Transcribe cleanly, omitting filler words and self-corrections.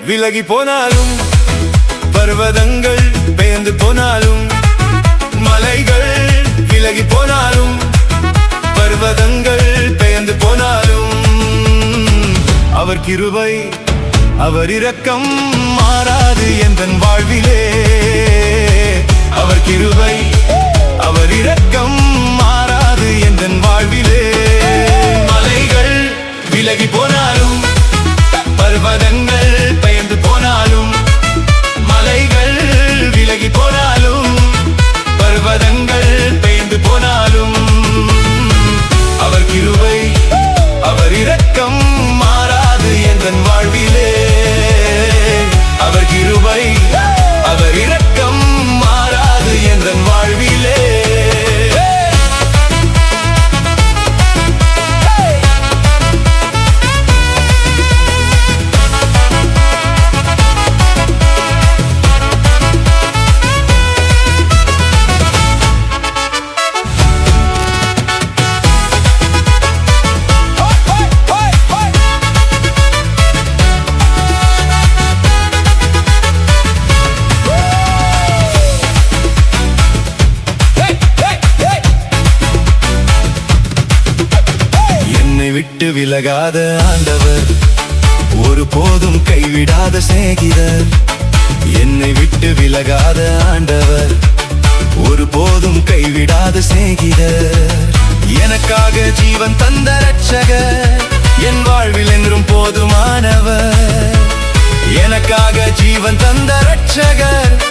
விலகி போனாலும், பர்வதங்கள் பெயர்ந்து போனாலும், மலைகள் விலகி போனாலும், பர்வதங்கள் பெயர்ந்து போனாலும், அவர் கிருபை அவர் இரக்கம் மாறாது எந்தன் வாழ்விலே. அவர் கிருபை அவர் இரக்கம் மாறாது எந்தன் வாழ்விலே. மலைகள் விலகி போனாலும், பர்வதங்கள் பெயர்ந்து போனாலும், மலைகள் விலகி போனாலும், பர்வதங்கள் பெயர்ந்து போனாலும், அவர் கிருபை அவர் இரக்கம் மாறாது எந்தன் வாழ்விலே. அவர் கிருபை அவர் இரக்கம் மாறாது எந்தன் வாழ்விலே. விட்டு விலகாத ஆண்டவர், ஒரு போதும் கைவிடாத சிநேகிதர். என்னை விட்டு விலகாத ஆண்டவர், ஒரு போதும் கைவிடாத சிநேகிதர். எனக்காக ஜீவன் தந்த ரட்சகர், என் வாழ்வில் என்றும் போதுமானவர். எனக்காக ஜீவன் தந்த ரட்சகர்.